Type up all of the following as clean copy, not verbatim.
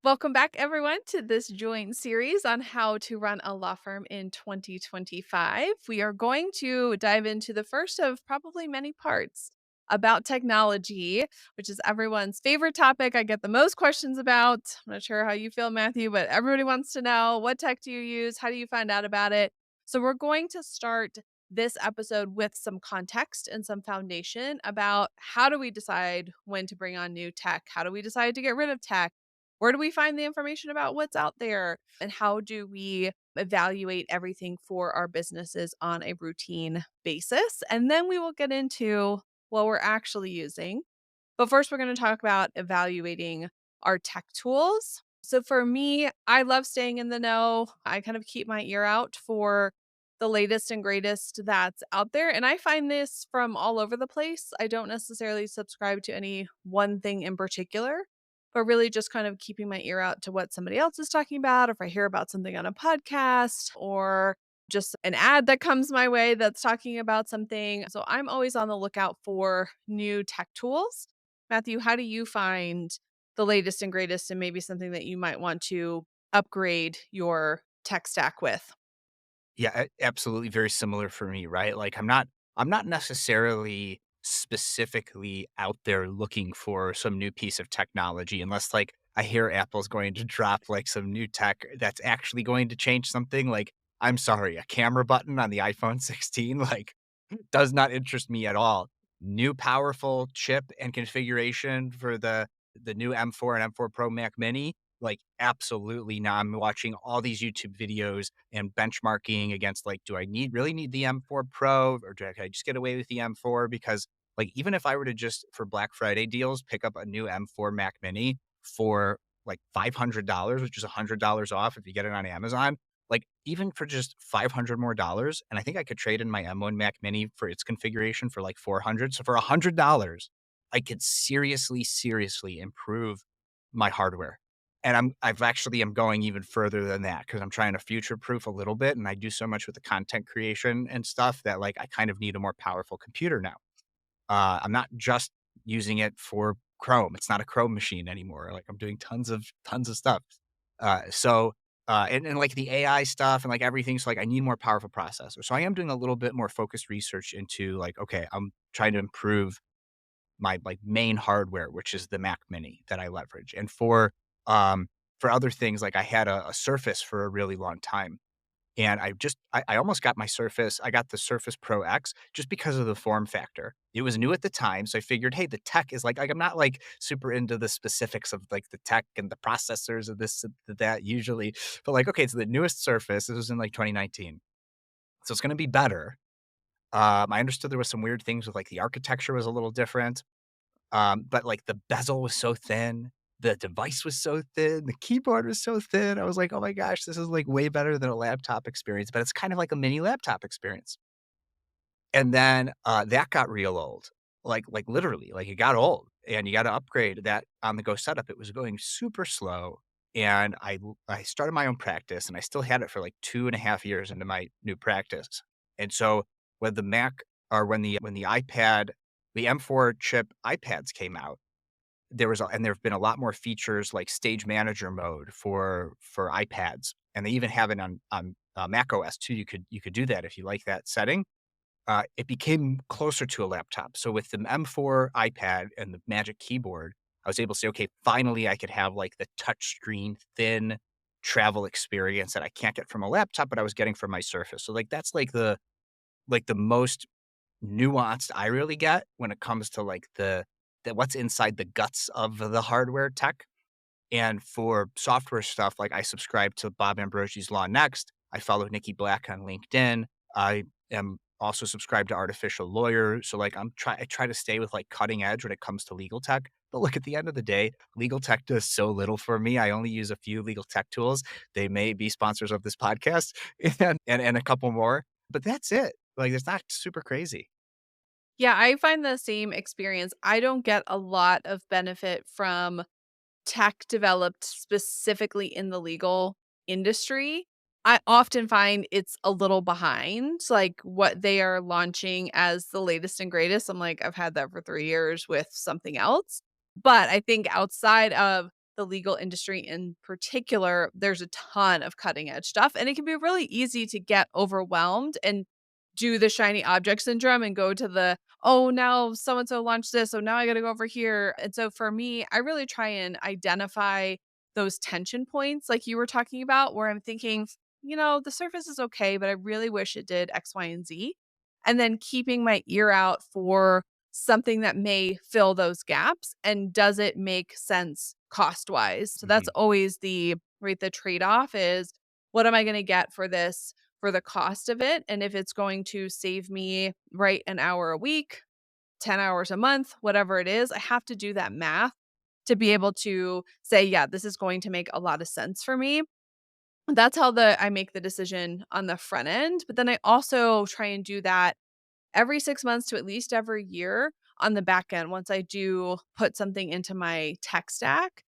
Welcome back, everyone, to this joint series on how to run a law firm in 2025. We are going to dive into the first of probably many parts about technology, which is everyone's favorite topic. I get the most questions about. I'm not sure how you feel, Matthew, but everybody wants to know, what tech do you use? How do you find out about it? So, we're going to start this episode with some context and some foundation about how do we decide when to bring on new tech? How do we decide to get rid of tech? Where do we find the information about what's out there? And how do we evaluate everything for our businesses on a routine basis? And then we will get into what we're actually using. But first, we're going to talk about evaluating our tech tools. So for me, I love staying in the know. I kind of keep my ear out for the latest and greatest that's out there. And I find this from all over the place. I don't necessarily subscribe to any one thing in particular, but really just kind of keeping my ear out to what somebody else is talking about. If I hear about something on a podcast or just an ad that comes my way that's talking about something. So I'm always on the lookout for new tech tools. Matthew, how do you find the latest and greatest and maybe something that you might want to upgrade your tech stack with? Yeah, absolutely very similar for me, right? Like I'm not necessarily specifically out there looking for some new piece of technology unless like I hear Apple's going to drop like some new tech that's actually going to change something. Like, I'm sorry, a camera button on the iPhone 16 like does not interest me at all. New powerful chip and configuration for the new M4 and M4 Pro Mac Mini, like absolutely not. I'm watching all these YouTube videos and benchmarking against like, do I really need the M4 Pro or can I just get away with the M4? Because like even if I were to just for Black Friday deals pick up a new M4 Mac Mini for like $500, which is $100 off if you get it on Amazon, like, even for just 500 more dollars, and I think I could trade in my M1 Mac Mini for its configuration for like 400. So for $100, I could seriously improve my hardware. And I've actually am going even further than that because I'm trying to future proof a little bit. And I do so much with the content creation and stuff that like I kind of need a more powerful computer now. I'm not just using it for Chrome. It's not a Chrome machine anymore. Like I'm doing tons of stuff. And like the AI stuff and like everything. So like I need more powerful processor. So I am doing a little bit more focused research into like, okay, I'm trying to improve my like main hardware, which is the Mac Mini that I leverage. And for other things, like I had a Surface for a really long time and I almost got my Surface. I got the Surface Pro X just because of the form factor. It was new at the time, so I figured, hey, the tech is like I'm not like super into the specifics of like the tech and the processors of this and that usually, but like okay, it's the newest Surface. This was in like 2019, so it's going to be better. I understood there was some weird things with like the architecture was a little different, but like the bezel was so thin. The device was so thin, the keyboard was so thin. I was like, "Oh my gosh, this is like way better than a laptop experience," but it's kind of like a mini laptop experience. And then, that got real old, like literally, like it got old and you gotta upgrade that on the go setup. It was going super slow and I started my own practice and I still had it for like 2.5 years into my new practice. And so when the Mac or when the iPad, the M4 chip iPads came out, there have been a lot more features like stage manager mode for iPads, and they even have it on Mac OS too. You could do that if you like that setting. It became closer to a laptop. So with the M4 iPad and the Magic Keyboard, I was able to say, okay, finally I could have like the touchscreen thin travel experience that I can't get from a laptop, but I was getting from my Surface. So like that's like the most nuanced I really get when it comes to like the what's inside the guts of the hardware tech. And for software stuff, like I subscribe to Bob Ambrosie's Law Next. I follow Nikki Black on LinkedIn. I am also subscribed to Artificial Lawyer. So like I try to stay with like cutting edge when it comes to legal tech. But look, at the end of the day, legal tech does so little for me. I only use a few legal tech tools. They may be sponsors of this podcast and a couple more, but that's it. Like it's not super crazy. Yeah, I find the same experience. I don't get a lot of benefit from tech developed specifically in the legal industry. I often find it's a little behind, like what they are launching as the latest and greatest. I'm like, I've had that for 3 years with something else. But I think outside of the legal industry in particular, there's a ton of cutting edge stuff, and it can be really easy to get overwhelmed and do the shiny object syndrome and go to the, oh, now so and so launched this, so now I got to go over here. And so for me, I really try and identify those tension points like you were talking about, where I'm thinking, the surface is okay, but I really wish it did X, Y, and Z. And then keeping my ear out for something that may fill those gaps, and does it make sense cost wise? So that's Mhm. always the trade off is, what am I going to get for this, for the cost of it? And if it's going to save me, right, an hour a week, 10 hours a month, whatever it is, I have to do that math to be able to say, yeah, this is going to make a lot of sense for me. That's how the I make the decision on the front end, but then I also try and do that every 6 months to at least every year on the back end once I do put something into my tech stack.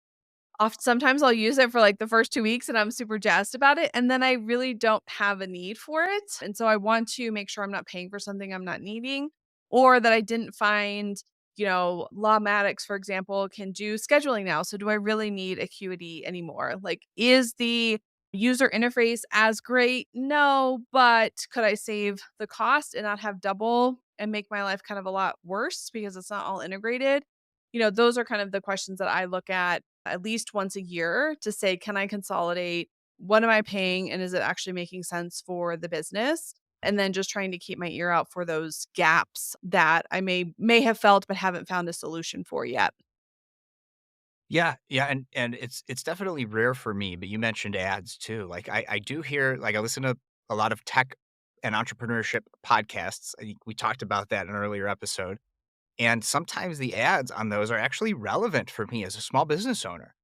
Sometimes I'll use it for, like, the first 2 weeks, and I'm super jazzed about it, and then I really don't have a need for it, and so I want to make sure I'm not paying for something I'm not needing, or that I didn't find, Lawmatics, for example, can do scheduling now, so do I really need Acuity anymore? Like, is the user interface as great? No, but could I save the cost and not have double and make my life kind of a lot worse because it's not all integrated? Those are kind of the questions that I look at least once a year to say, can I consolidate? What am I paying? And is it actually making sense for the business? And then just trying to keep my ear out for those gaps that I may have felt but haven't found a solution for yet. Yeah, yeah, and it's definitely rare for me, but you mentioned ads too. Like I do hear like I listen to a lot of tech and entrepreneurship podcasts. I think we talked about that in an earlier episode. And sometimes the ads on those are actually relevant for me as a small business owner.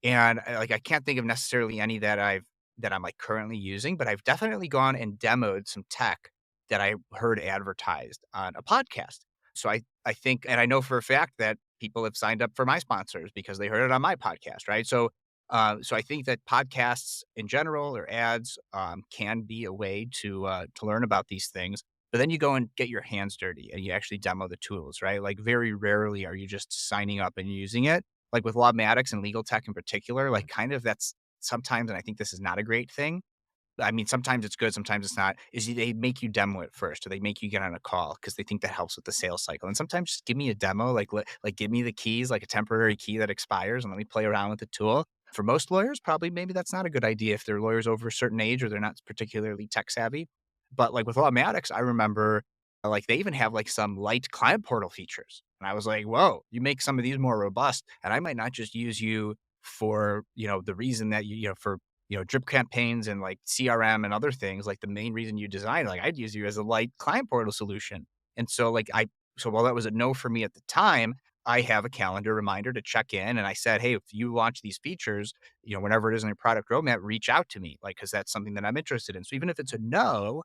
And I can't think of necessarily any that I'm like currently using, but I've definitely gone and demoed some tech that I heard advertised on a podcast. So I think, and I know for a fact that people have signed up for my sponsors because they heard it on my podcast, right? So I think that podcasts in general or ads can be a way to learn about these things. But then you go and get your hands dirty and you actually demo the tools, right? Like very rarely are you just signing up and using it. Like with Lawmatics and legal tech in particular, like kind of that's sometimes, and I think this is not a great thing. I mean, sometimes it's good, sometimes it's not, is they make you demo it first or they make you get on a call because they think that helps with the sales cycle. And sometimes just give me a demo, like give me the keys, like a temporary key that expires and let me play around with the tool. For most lawyers, probably maybe that's not a good idea if they're lawyers over a certain age or they're not particularly tech savvy. But like with Lawmatics, I remember like they even have like some light client portal features. And I was like, whoa, you make some of these more robust. And I might not just use you for, the reason that for drip campaigns and like CRM and other things, like the main reason you design, like I'd use you as a light client portal solution. And so so while that was a no for me at the time, I have a calendar reminder to check in. And I said, hey, if you launch these features, whenever it is in your product roadmap, reach out to me, like, cause that's something that I'm interested in. So even if it's a no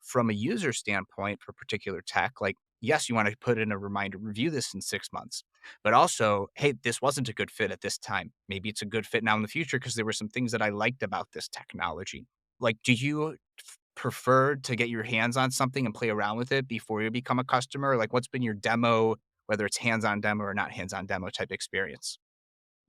from a user standpoint for particular tech, like, yes, you want to put in a reminder, review this in 6 months. But also, hey, this wasn't a good fit at this time. Maybe it's a good fit now in the future because there were some things that I liked about this technology. Like, do you prefer to get your hands on something and play around with it before you become a customer? Like, what's been your demo, whether it's hands on demo or not hands on demo type experience?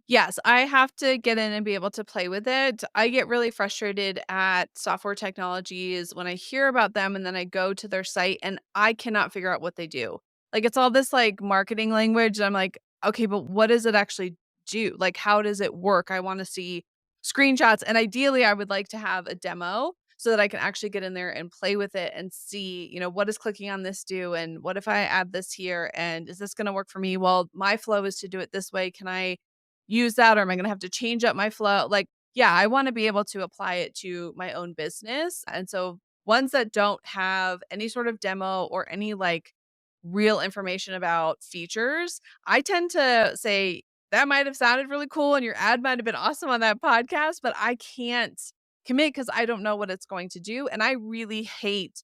Yes, I have to get in and be able to play with it. I get really frustrated at software technologies when I hear about them and then I go to their site and I cannot figure out what they do. Like, it's all this like marketing language. I'm like, okay, but what does it actually do? Like, how does it work? I want to see screenshots. And ideally, I would like to have a demo so that I can actually get in there and play with it and see, what does clicking on this do? And what if I add this here? And is this going to work for me? Well, my flow is to do it this way. Can I use that, or am I gonna have to change up my flow? Like, yeah, I wanna be able to apply it to my own business, and so ones that don't have any sort of demo or any, like, real information about features, I tend to say, "That might have sounded really cool, and your ad might have been awesome on that podcast, but I can't commit because I don't know what it's going to do," and I really hate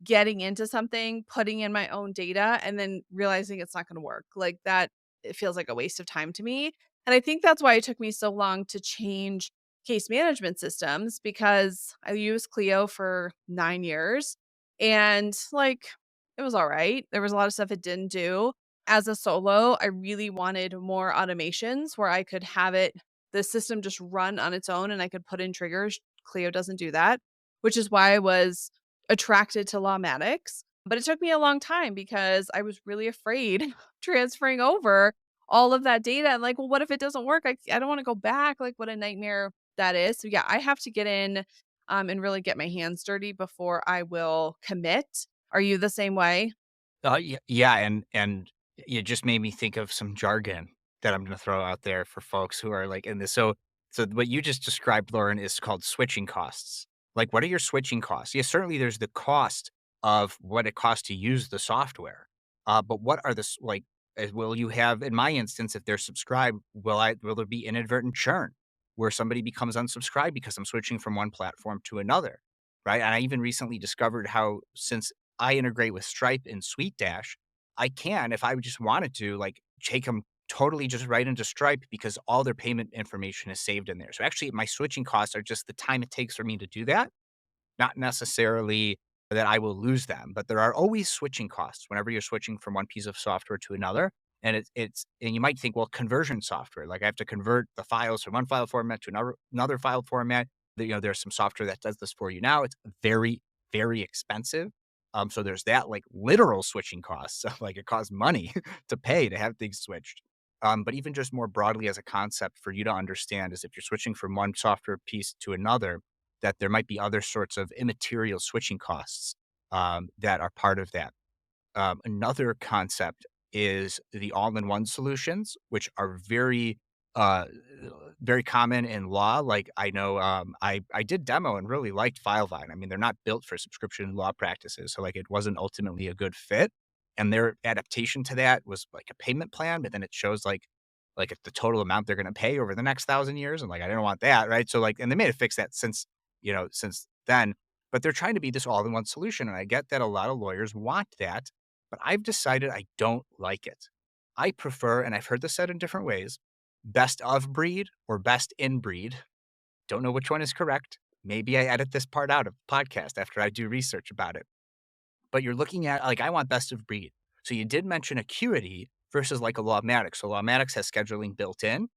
getting into something, putting in my own data, and then realizing it's not gonna work. Like, that it feels like a waste of time to me, and I think that's why it took me so long to change case management systems because I used Clio for 9 years, and, like, it was alright. There was a lot of stuff it didn't do. As a solo, I really wanted more automations where I could have it the system just run on its own and I could put in triggers. Clio doesn't do that, which is why I was attracted to Lawmatics. But it took me a long time because I was really afraid transferring over all of that data. And like, well, what if it doesn't work? I don't want to go back. Like, what a nightmare that is. So, yeah, I have to get in and really get my hands dirty before I will commit. Are you the same way? Yeah, and you just made me think of some jargon that I'm gonna throw out there for folks who are, like, in this. So what you just described, Lauren, is called switching costs. Like, what are your switching costs? Yeah, certainly there's the cost of what it costs to use the software, but what are the will you have in my instance, if they're subscribed, will there be inadvertent churn where somebody becomes unsubscribed because I'm switching from one platform to another, right? And I even recently discovered how since I integrate with Stripe and SweetDash, I can, if I just wanted to, like, take them totally just right into Stripe because all their payment information is saved in there. So actually, my switching costs are just the time it takes for me to do that, not necessarily that I will lose them, but there are always switching costs whenever you're switching from one piece of software to another. And and you might think, well, conversion software, like I have to convert the files from one file format to another file format. There's some software that does this for you now. It's very, very expensive. So there's that like literal switching costs. So like it costs money to pay to have things switched. But even just more broadly as a concept for you to understand is if you're switching from one software piece to another, that there might be other sorts of immaterial switching costs that are part of that. Another concept is the all-in-one solutions, which are uh, very common in law. Like I know, I did demo and really liked FileVine. I mean, they're not built for subscription law practices, so like it wasn't ultimately a good fit. And their adaptation to that was like a payment plan, but then it shows like the total amount they're going to pay over the next 1,000 years, and like I didn't want that, right? So like, and they may have fixed that since then, but they're trying to be this all-in-one solution, and I get that a lot of lawyers want that, but I've decided I don't like it. I prefer, and I've heard this said in different ways, best of breed or best in breed. Don't know which one is correct. Maybe I edit this part out of the podcast after I do research about it. But you're looking at like I want best of breed. So you did mention Acuity versus like a Lawmatics. So Lawmatics has scheduling built in,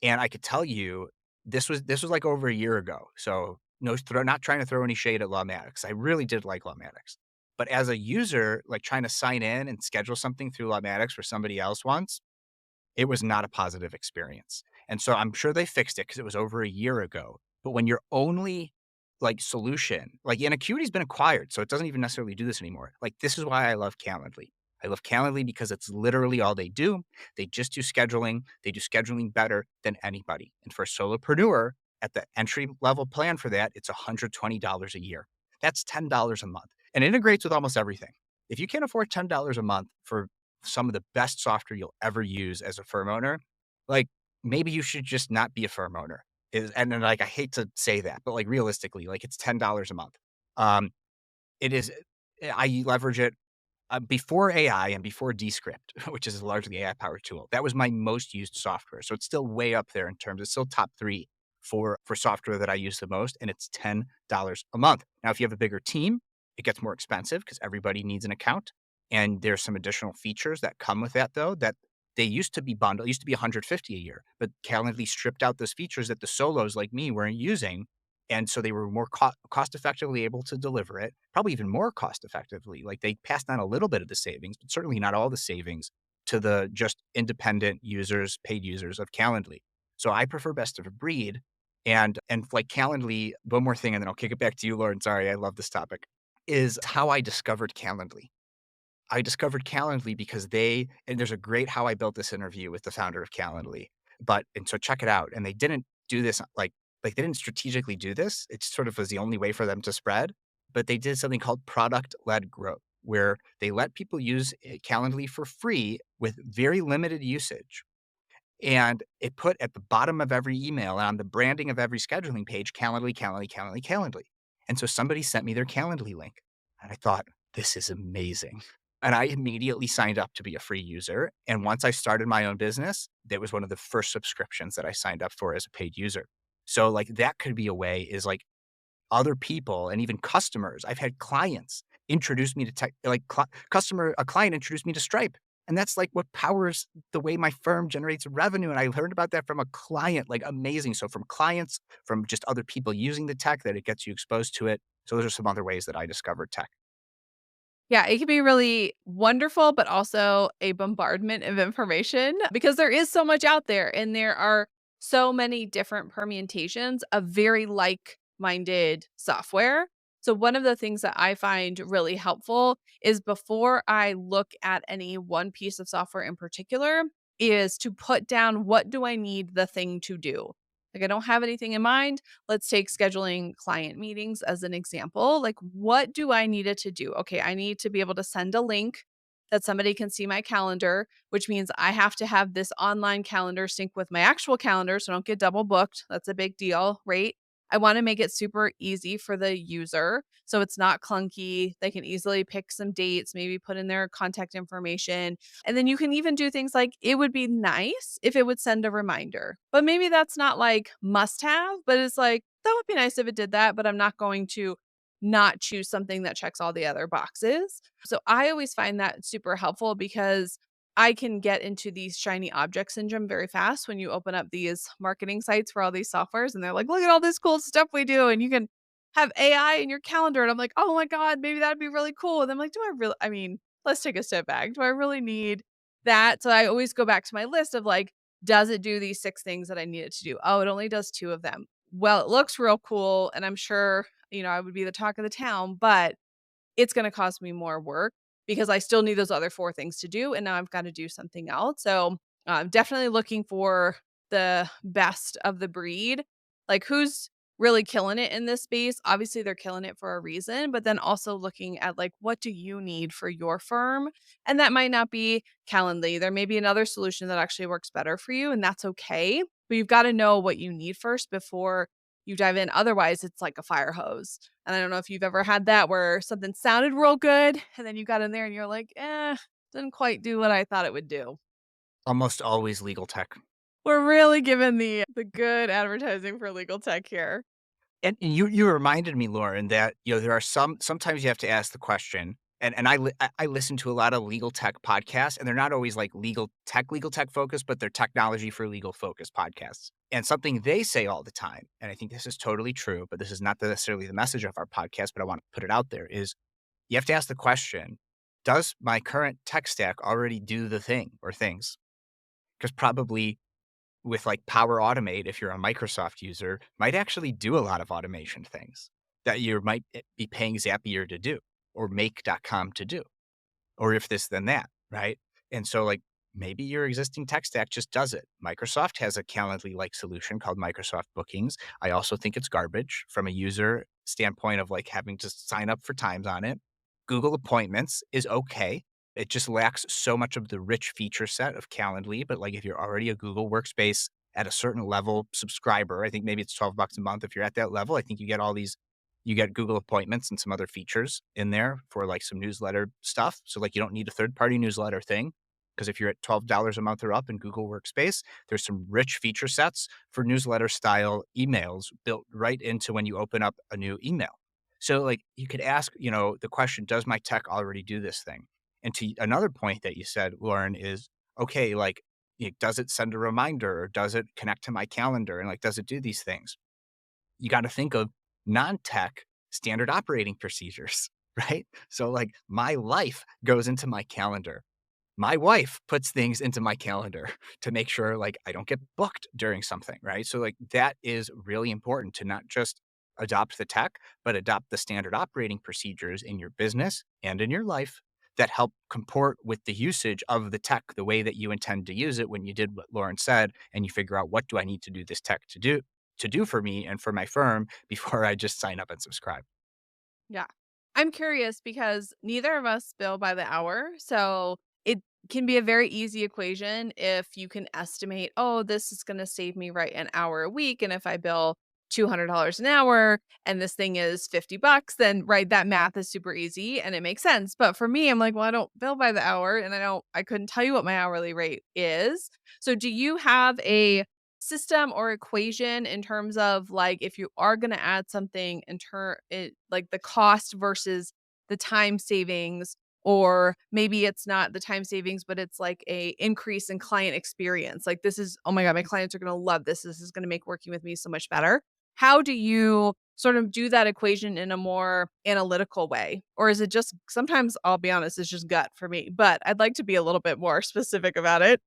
and I could tell you this was like over a year ago. So not trying to throw any shade at Lawmatics. I really did like Lawmatics. But as a user, like trying to sign in and schedule something through Lawmatics for somebody else once, it was not a positive experience. And so I'm sure they fixed it because it was over a year ago. But when your only like solution, like and Acuity's been acquired, so it doesn't even necessarily do this anymore. Like this is why I love Calendly. I love Calendly because it's literally all they do. They just do scheduling. They do scheduling better than anybody. And for a solopreneur, at the entry level plan for that, it's $120 a year. That's $10 a month and it integrates with almost everything. If you can't afford $10 a month for some of the best software you'll ever use as a firm owner, like maybe you should just not be a firm owner. And then like I hate to say that, but like realistically, like it's $10 a month. Um, it is. I leverage it before AI and before Descript, which is a largely AI powered tool. That was my most used software, so it's still way up there in terms. It's still top three for software that I use the most, and it's $10 a month. Now, if you have a bigger team, it gets more expensive because everybody needs an account, and there's some additional features that come with that, though. That they used to be bundled, used to be 150 a year, but Calendly stripped out those features that the solos like me weren't using, and so they were more cost effectively able to deliver it, probably even more cost effectively. Like they passed on a little bit of the savings, but certainly not all the savings to the just independent users, paid users of Calendly. So I prefer best of breed. And like Calendly, one more thing, and then I'll kick it back to you, Lauren. Sorry, I love this topic. Is how I discovered Calendly. I discovered Calendly because and there's a great how I built this interview with the founder of Calendly. And so check it out. And they didn't do this like they didn't strategically do this. It sort of was the only way for them to spread, but they did something called product-led growth, where they let people use Calendly for free with very limited usage. And it put at the bottom of every email and on the branding of every scheduling page, Calendly, Calendly, Calendly, Calendly. And so somebody sent me their Calendly link. And I thought, this is amazing. And I immediately signed up to be a free user. And once I started my own business, that was one of the first subscriptions that I signed up for as a paid user. So like that could be a way is like other people and even customers. I've had clients introduce me to a client introduced me to Stripe And that's like what powers the way my firm generates revenue. And I learned about that from a client, like amazing. So from clients, from just other people using the tech that it gets you exposed to it. So those are some other ways that I discovered tech. Yeah, it can be really wonderful, but also a bombardment of information because there is so much out there and there are so many different permutations of very like minded software. So, one of the things that I find really helpful is before I look at any one piece of software in particular, is to put down what do I need the thing to do? Like, I don't have anything in mind. Let's take scheduling client meetings as an example. Like, what do I need it to do? Okay, I need to be able to send a link that somebody can see my calendar, which means I have to have this online calendar sync with my actual calendar so I don't get double booked. That's a big deal, right? I want to make it super easy for the user so it's not clunky. They can easily pick some dates, maybe put in their contact information, and then you can even do things like it would be nice if it would send a reminder. But maybe that's not like must have, but it's like that would be nice if it did that, but I'm not going to not choose something that checks all the other boxes. So I always find that super helpful because I can get into these shiny object syndrome very fast when you open up these marketing sites for all these softwares and they're like, look at all this cool stuff we do. And you can have AI in your calendar. And I'm like, oh my God, maybe that'd be really cool. And I'm like, do I really? I mean, let's take a step back. Do I really need that? So I always go back to my list of like, does it do these 6 things that I need it to do? Oh, it only does 2 of them. Well, it looks real cool, and I'm sure, I would be the talk of the town, but it's gonna cost me more work because I still need those other 4 things to do, and now I've gotta do something else. So, definitely looking for the best of the breed. Like, who's really killing it in this space? Obviously, they're killing it for a reason, but then also looking at, like, what do you need for your firm? And that might not be Calendly. There may be another solution that actually works better for you, and that's okay, but you've gotta know what you need first before you dive in. Otherwise, it's like a fire hose. And I don't know if you've ever had that where something sounded real good and then you got in there and you're like, didn't quite do what I thought it would do. Almost always legal tech. We're really giving the good advertising for legal tech here. And you reminded me, Lauren, that, there are sometimes you have to ask the question, and I listen to a lot of legal tech podcasts, and they're not always like legal tech focused, but they're technology for legal focused podcasts. And something they say all the time, and I think this is totally true, but this is not necessarily the message of our podcast, but I want to put it out there, is you have to ask the question, does my current tech stack already do the thing or things? Because probably with like Power Automate, if you're a Microsoft user, might actually do a lot of automation things that you might be paying Zapier to do or Make.com to do, or if this, then that, right? And so, like, maybe your existing tech stack just does it. Microsoft has a Calendly like solution called Microsoft Bookings. I also think it's garbage from a user standpoint of like having to sign up for times on it. Google Appointments is okay. It just lacks so much of the rich feature set of Calendly. But like if you're already a Google Workspace at a certain level subscriber, I think maybe it's $12 a month. If you're at that level, I think you get all these, you get Google Appointments and some other features in there for like some newsletter stuff. So like you don't need a third party newsletter thing. Because if you're at $12 a month or up in Google Workspace, there's some rich feature sets for newsletter style emails built right into when you open up a new email. So like you could ask, the question, does my tech already do this thing? And to another point that you said, Lauren, is okay, like, does it send a reminder or does it connect to my calendar? And like, does it do these things? You got to think of non-tech standard operating procedures, right? So like my life goes into my calendar. My wife puts things into my calendar to make sure like I don't get booked during something, right? So like that is really important to not just adopt the tech, but adopt the standard operating procedures in your business and in your life that help comport with the usage of the tech the way that you intend to use it when you did what Lauren said and you figure out what do I need to do this tech to do for me and for my firm before I just sign up and subscribe. Yeah. I'm curious because neither of us bill by the hour. So it can be a very easy equation if you can estimate, oh, this is going to save me right an hour a week. And if I bill $200 an hour and this thing is 50 bucks, then right, that math is super easy and it makes sense. But for me, I'm like, well, I don't bill by the hour and I couldn't tell you what my hourly rate is. So do you have a system or equation in terms of like if you are going to add something in turn it like the cost versus the time savings or maybe it's not the time savings, but it's like a increase in client experience. Like this is, oh my God, my clients are going to love this. This is going to make working with me so much better. How do you sort of do that equation in a more analytical way? Or is it just sometimes I'll be honest, it's just gut for me, but I'd like to be a little bit more specific about it.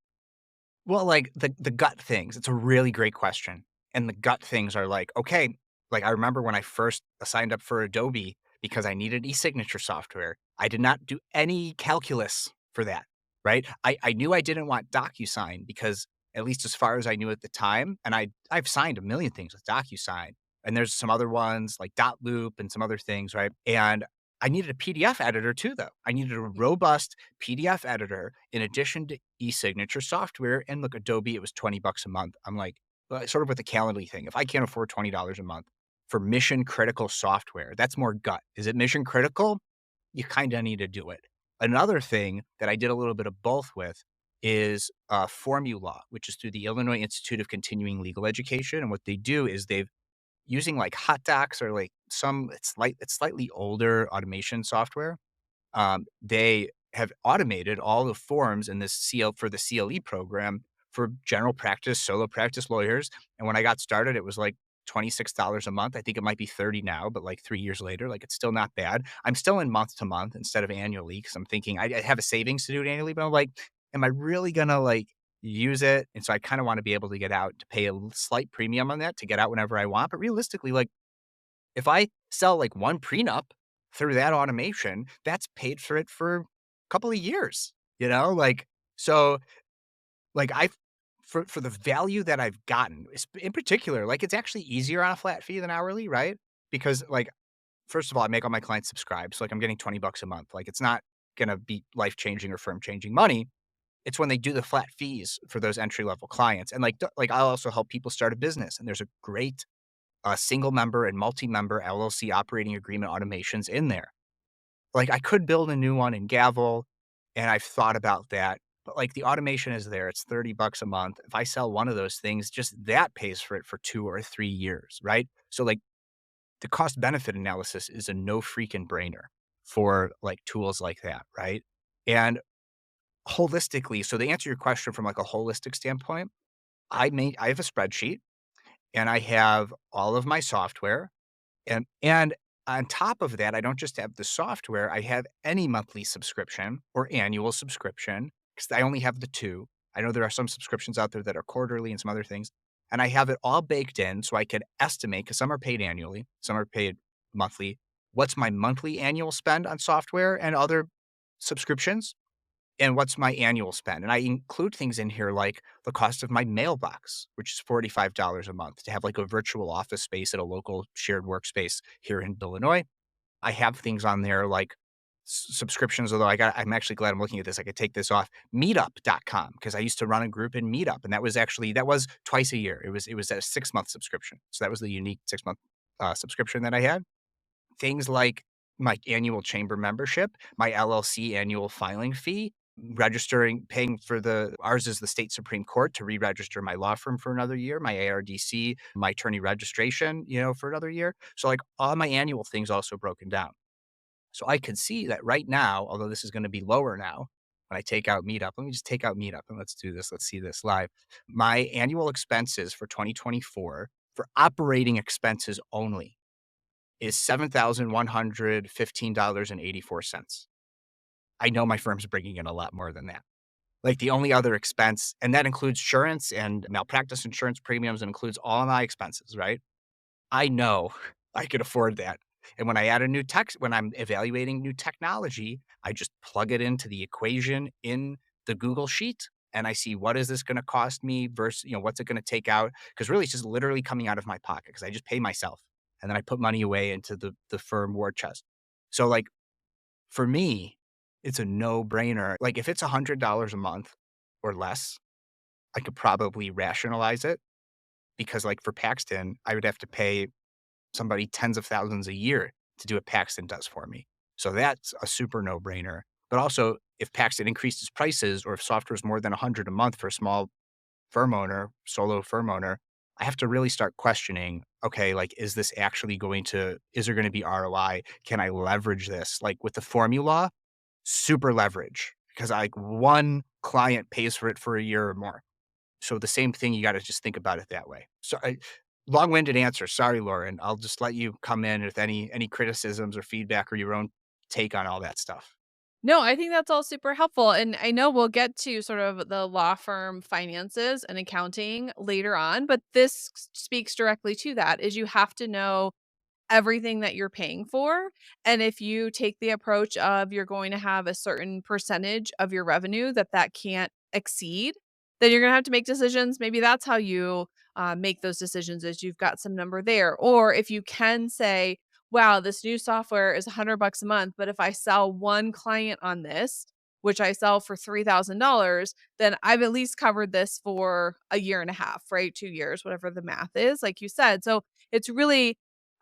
Well, like, the gut things, it's a really great question, and the gut things are like, okay, like, I remember when I first signed up for Adobe because I needed e-signature software, I did not do any calculus for that, right? I knew I didn't want DocuSign because, at least as far as I knew at the time, and I've signed a million things with DocuSign, and there's some other ones like Dotloop and some other things, right? And I needed a PDF editor too, though. I needed a robust PDF editor in addition to e-signature software. And look, Adobe, it was 20 bucks a month. I'm like, sort of with the Calendly thing. If I can't afford $20 a month for mission critical software, that's more gut. Is it mission critical? You kind of need to do it. Another thing that I did a little bit of both with is Formula, which is through the Illinois Institute of Continuing Legal Education. And what they do is they've using like hot docs or like some it's slightly older automation software. They have automated all the forms in this CL for the CLE program for general practice, solo practice lawyers. And when I got started, it was like $26 a month. I think it might be 30 now, but like 3 years later, like it's still not bad. I'm still in month to month instead of annually because I'm thinking I have a savings to do it annually, but I'm like, am I really gonna like use it? And so I kind of want to be able to get out to pay a slight premium on that to get out whenever I want. But realistically, like if I sell like one prenup through that automation, that's paid for it for a couple of years, you know? Like, so like I've for the value that I've gotten, in particular, like it's actually easier on a flat fee than hourly, right? Because like, first of all, I make all my clients subscribe. So like I'm getting 20 bucks a month. Like it's not gonna be life changing or firm changing money. It's when they do the flat fees for those entry level clients. And like, like I'll also help people start a business. And there's a great single member and multi-member LLC operating agreement automations in there. Like I could build a new one in Gavel, and I've thought about that. But like the automation is there. It's 30 bucks a month. If I sell one of those things, just that pays for it for 2 or 3 years, right? So like the cost benefit analysis is a no freaking brainer for like tools like that, right? And holistically, so to answer your question from like a holistic standpoint, I have a spreadsheet and I have all of my software. And on top of that, I don't just have the software, I have any monthly subscription or annual subscription because I only have the 2. I know there are some subscriptions out there that are quarterly and some other things, and I have it all baked in so I could estimate because some are paid annually, some are paid monthly. What's my monthly annual spend on software and other subscriptions? And what's my annual spend? And I include things in here like the cost of my mailbox, which is $45 a month to have like a virtual office space at a local shared workspace here in Illinois. I have things on there like subscriptions, although I'm actually glad I'm looking at this. I could take this off meetup.com because I used to run a group in Meetup. And that was twice a year. It was a 6 month subscription. So that was the unique 6 month subscription that I had. Things like my annual chamber membership, my LLC annual filing fee, registering, paying for ours is the state Supreme Court to re-register my law firm for another year, my ARDC, my attorney registration, for another year. So like all my annual things also broken down. So I could see that right now, although this is going to be lower now when I take out Meetup, let me just take out Meetup and let's do this. Let's see this live. My annual expenses for 2024 for operating expenses only is $7,115.84. I know my firm's bringing in a lot more than that. Like the only other expense, and that includes insurance and malpractice insurance premiums and includes all of my expenses, right? I know I could afford that. And when I add a new tech, when I'm evaluating new technology, I just plug it into the equation in the Google sheet and I see what is this going to cost me versus, what's it going to take out? Because really it's just literally coming out of my pocket because I just pay myself and then I put money away into the firm war chest. So like for me, it's a no brainer. Like if it's $100 a month or less, I could probably rationalize it because like for Paxton, I would have to pay somebody tens of thousands a year to do what Paxton does for me. So that's a super no-brainer. But also, if Paxton increases prices or if software is more than 100 a month for a small firm owner, solo firm owner, I have to really start questioning, okay, like, is there going to be ROI? Can I leverage this? Like with the formula, super leverage because like one client pays for it for a year or more. So the same thing, you got to just think about it that way. So long-winded answer. Sorry, Lauren. I'll just let you come in with any criticisms or feedback or your own take on all that stuff. No, I think that's all super helpful. And I know we'll get to sort of the law firm finances and accounting later on, but this speaks directly to that is you have to know everything that you're paying for. And if you take the approach of you're going to have a certain percentage of your revenue that can't exceed, then you're going to have to make decisions. Maybe that's how you make those decisions is you've got some number there. Or if you can say, wow, this new software is $100 a month, but if I sell one client on this, which I sell for $3,000, then I've at least covered this for a year and a half, right? 2 years, whatever the math is, like you said. So it's really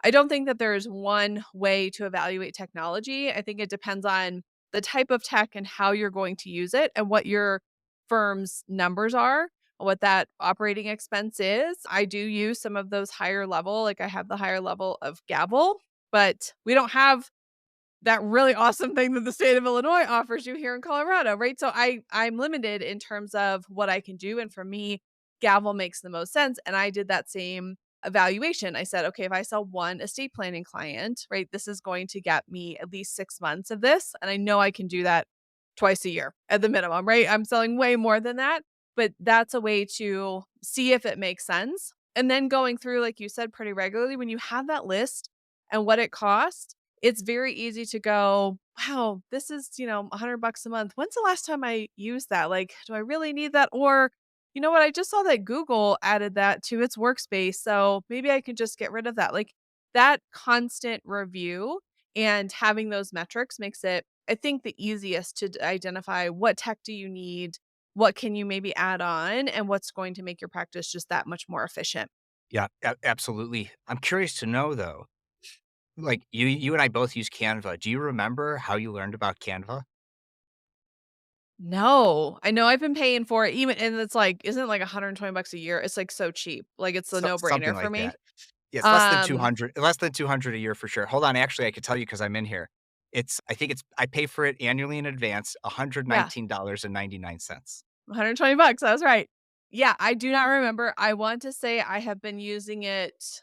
I don't think that there's one way to evaluate technology. I think it depends on the type of tech and how you're going to use it and what your firm's numbers are, what that operating expense is. I do use some of those higher level, like I have the higher level of Gavel, but we don't have that really awesome thing that the state of Illinois offers you here in Colorado, right? So I'm limited in terms of what I can do, and for me, Gavel makes the most sense, and I did that same evaluation. I said, "Okay, if I sell one estate planning client, right, this is going to get me at least 6 months of this, and I know I can do that twice a year at the minimum, right? I'm selling way more than that, but that's a way to see if it makes sense, and then going through, like you said, pretty regularly, when you have that list and what it costs, it's very easy to go, "Wow, this is, $100 a month. When's the last time I used that? Like, do I really need that?" Or, "You know what? I just saw that Google added that to its workspace, so maybe I could just get rid of that." Like, that constant review and having those metrics makes it, I think, the easiest to identify what tech do you need, what can you maybe add on, and what's going to make your practice just that much more efficient. Yeah, absolutely. I'm curious to know though, like you and I both use Canva. Do you remember how you learned about Canva? No, I know I've been paying for it even and it's like, isn't it like $120 a year? It's like so cheap. Like it's a Something no-brainer for like me. that. Yeah, it's Um, less than 200 a year for sure. Hold on, actually, I could tell you because 'cause I'm in here. I think I pay for it annually in advance, yeah, $119.99. $120, I was right. Yeah, I do not remember. I want to say I have been using it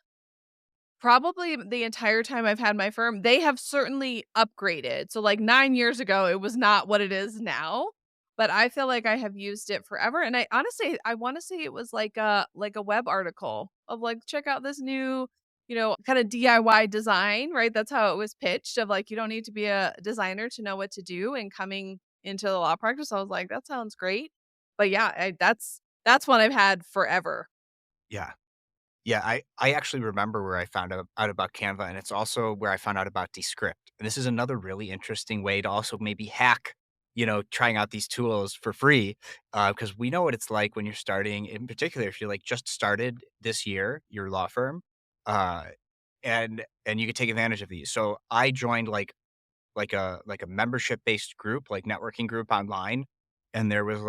probably the entire time I've had my firm. They have certainly upgraded. So, like, 9 years ago, it was not what it is now, but I feel like I have used it forever, and I honestly I wanna say it was like a web article of, like, "Check out this new, kinda DIY design," right? That's how it was pitched of, like, you don't need to be a designer to know what to do, and coming into the law practice, I was like, "That sounds great." But yeah, that's one I've had forever. Yeah. Yeah, I actually remember where I found out about Canva, and it's also where I found out about Descript. And this is another really interesting way to also maybe hack, trying out these tools for free, because we know what it's like when you're starting, in particular, if you're, like, just started this year, your law firm, uh, and you could take advantage of these. So I joined, like a membership-based group, like networking group online, and there is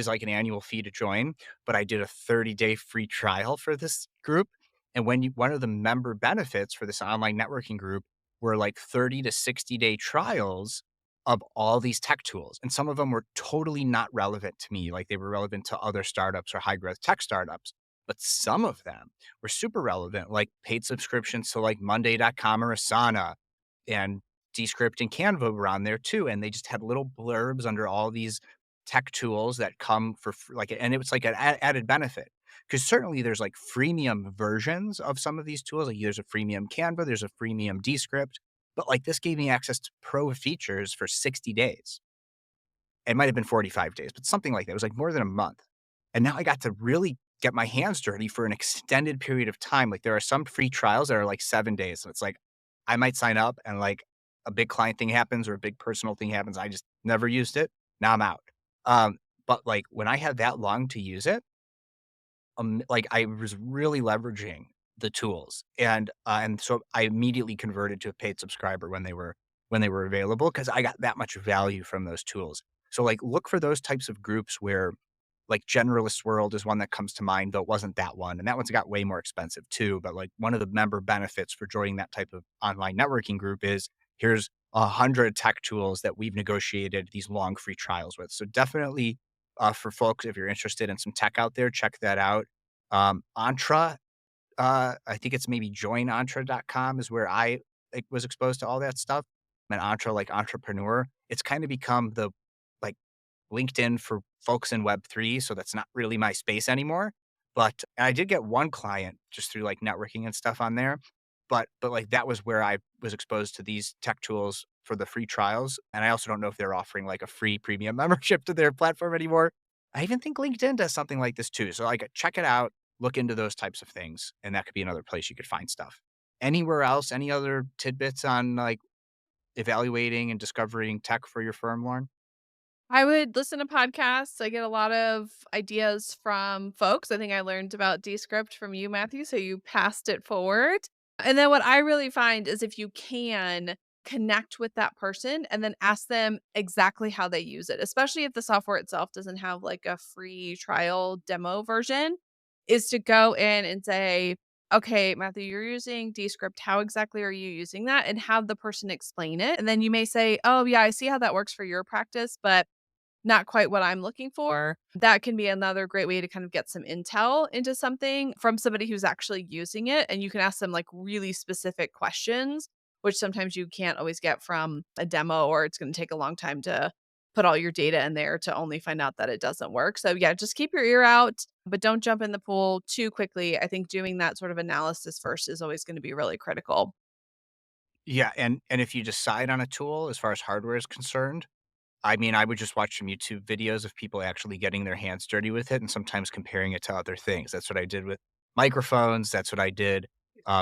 like an annual fee to join, but I did a 30-day free trial for this group, and one of the member benefits for this online networking group were like 30 to 60-day trials of all these tech tools, and some of them were totally not relevant to me, like they were relevant to other startups or high growth tech startups, but some of them were super relevant, like paid subscriptions to like Monday.com or Asana, and Descript and Canva were on there too, and they just had little blurbs under all these tech tools that come for like, and it was like an added benefit because certainly there's like freemium versions of some of these tools. Like there's a freemium Canva, there's a freemium Descript, but like this gave me access to pro features for 60 days. It might have been 45 days, but something like that. It was like more than a month. And now I got to really get my hands dirty for an extended period of time. Like there are some free trials that are like 7 days. So it's like I might sign up and like a big client thing happens or a big personal thing happens. I just never used it. Now I'm out. But like when I had that long to use it, like I was really leveraging the tools, and so I immediately converted to a paid subscriber when they were available because I got that much value from those tools. So like look for those types of groups where like Generalist World is one that comes to mind, though it wasn't that one, and that one's got way more expensive too. But like one of the member benefits for joining that type of online networking group is here's 100 tech tools that we've negotiated these long free trials with. So definitely for folks, if you're interested in some tech out there, check that out. Entra, I think it's maybe joinentra.com is where I like, was exposed to all that stuff. And Entra, like entrepreneur, it's kind of become the like LinkedIn for folks in Web3, so that's not really my space anymore. But I did get one client just through like networking and stuff on there. But like that was where I was exposed to these tech tools for the free trials. And I also don't know if they're offering like a free premium membership to their platform anymore. I even think LinkedIn does something like this too. So like check it out, look into those types of things, and that could be another place you could find stuff. Anywhere else, any other tidbits on like evaluating and discovering tech for your firm, Lauren? I would listen to podcasts. I get a lot of ideas from folks. I think I learned about Descript from you, Matthew, so you passed it forward. And then what I really find is if you can connect with that person and then ask them exactly how they use it, especially if the software itself doesn't have like a free trial demo version, is to go in and say, okay, Matthew, you're using Descript. How exactly are you using that? And have the person explain it. And then you may say, oh, yeah, I see how that works for your practice, but not quite what I'm looking for. That can be another great way to kind of get some intel into something from somebody who's actually using it, and you can ask them, like, really specific questions, which sometimes you can't always get from a demo, or it's gonna take a long time to put all your data in there to only find out that it doesn't work. So, yeah, just keep your ear out, but don't jump in the pool too quickly. I think doing that sort of analysis first is always gonna be really critical. Yeah, and if you decide on a tool as far as hardware is concerned, I mean, I would just watch some YouTube videos of people actually getting their hands dirty with it and sometimes comparing it to other things. That's what I did with microphones. That's what I did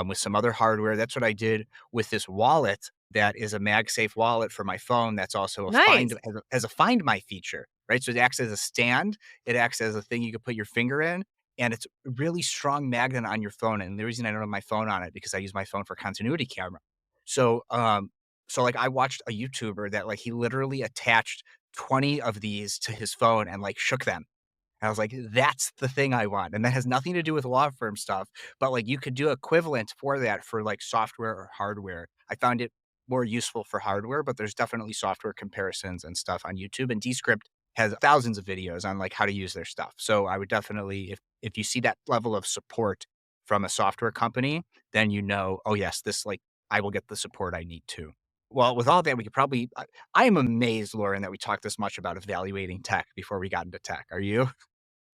with some other hardware. That's what I did with this wallet that is a MagSafe wallet for my phone. That's also a Nice. has a Find My feature, right? So it acts as a stand. It acts as a thing you can put your finger in, and it's a really strong magnet on your phone. And the reason I don't have my phone on it because I use my phone for continuity camera. So so, like, I watched a YouTuber that, like, he literally attached 20 of these to his phone and, like, shook them. And I was like, "That's the thing I want." And that has nothing to do with law firm stuff, but, like, you could do equivalent for that for, like, software or hardware. I found it more useful for hardware, but there's definitely software comparisons and stuff on YouTube, and Descript has thousands of videos on, like, how to use their stuff. So I would definitely if you see that level of support from a software company, then you know, "Oh, yes, this, like, I will get the support I need too." Well, with all that, we could probably I am amazed, Lauren, that we talked this much about evaluating tech before we got into tech. Are you?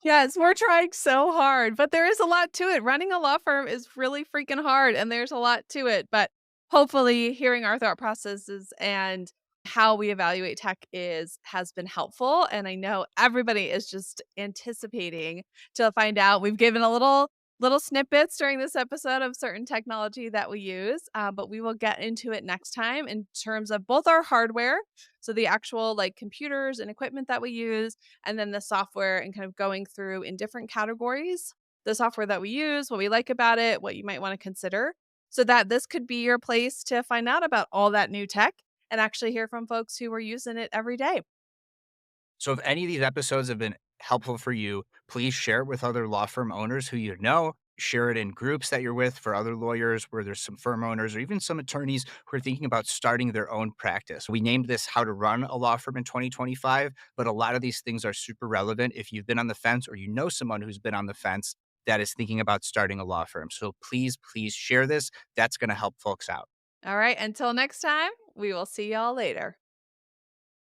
Yes, we're trying so hard, but there is a lot to it. Running a law firm is really freaking hard, and there's a lot to it. But hopefully, hearing our thought processes and how we evaluate tech is has been helpful. And I know everybody is just anticipating to find out. We've given a little snippets during this episode of certain technology that we use, but we will get into it next time in terms of both our hardware, so the actual like computers and equipment that we use, and then the software and kind of going through in different categories the software that we use, what we like about it, what you might want to consider, so that this could be your place to find out about all that new tech and actually hear from folks who are using it every day. So if any of these episodes have been helpful for you, please share it with other law firm owners who you know. Share it in groups that you're with for other lawyers where there's some firm owners or even some attorneys who are thinking about starting their own practice. We named this How to Run a Law Firm in 2025, but a lot of these things are super relevant if you've been on the fence or you know someone who's been on the fence that is thinking about starting a law firm. So please, please share this. That's going to help folks out. All right, until next time, we will see y'all later.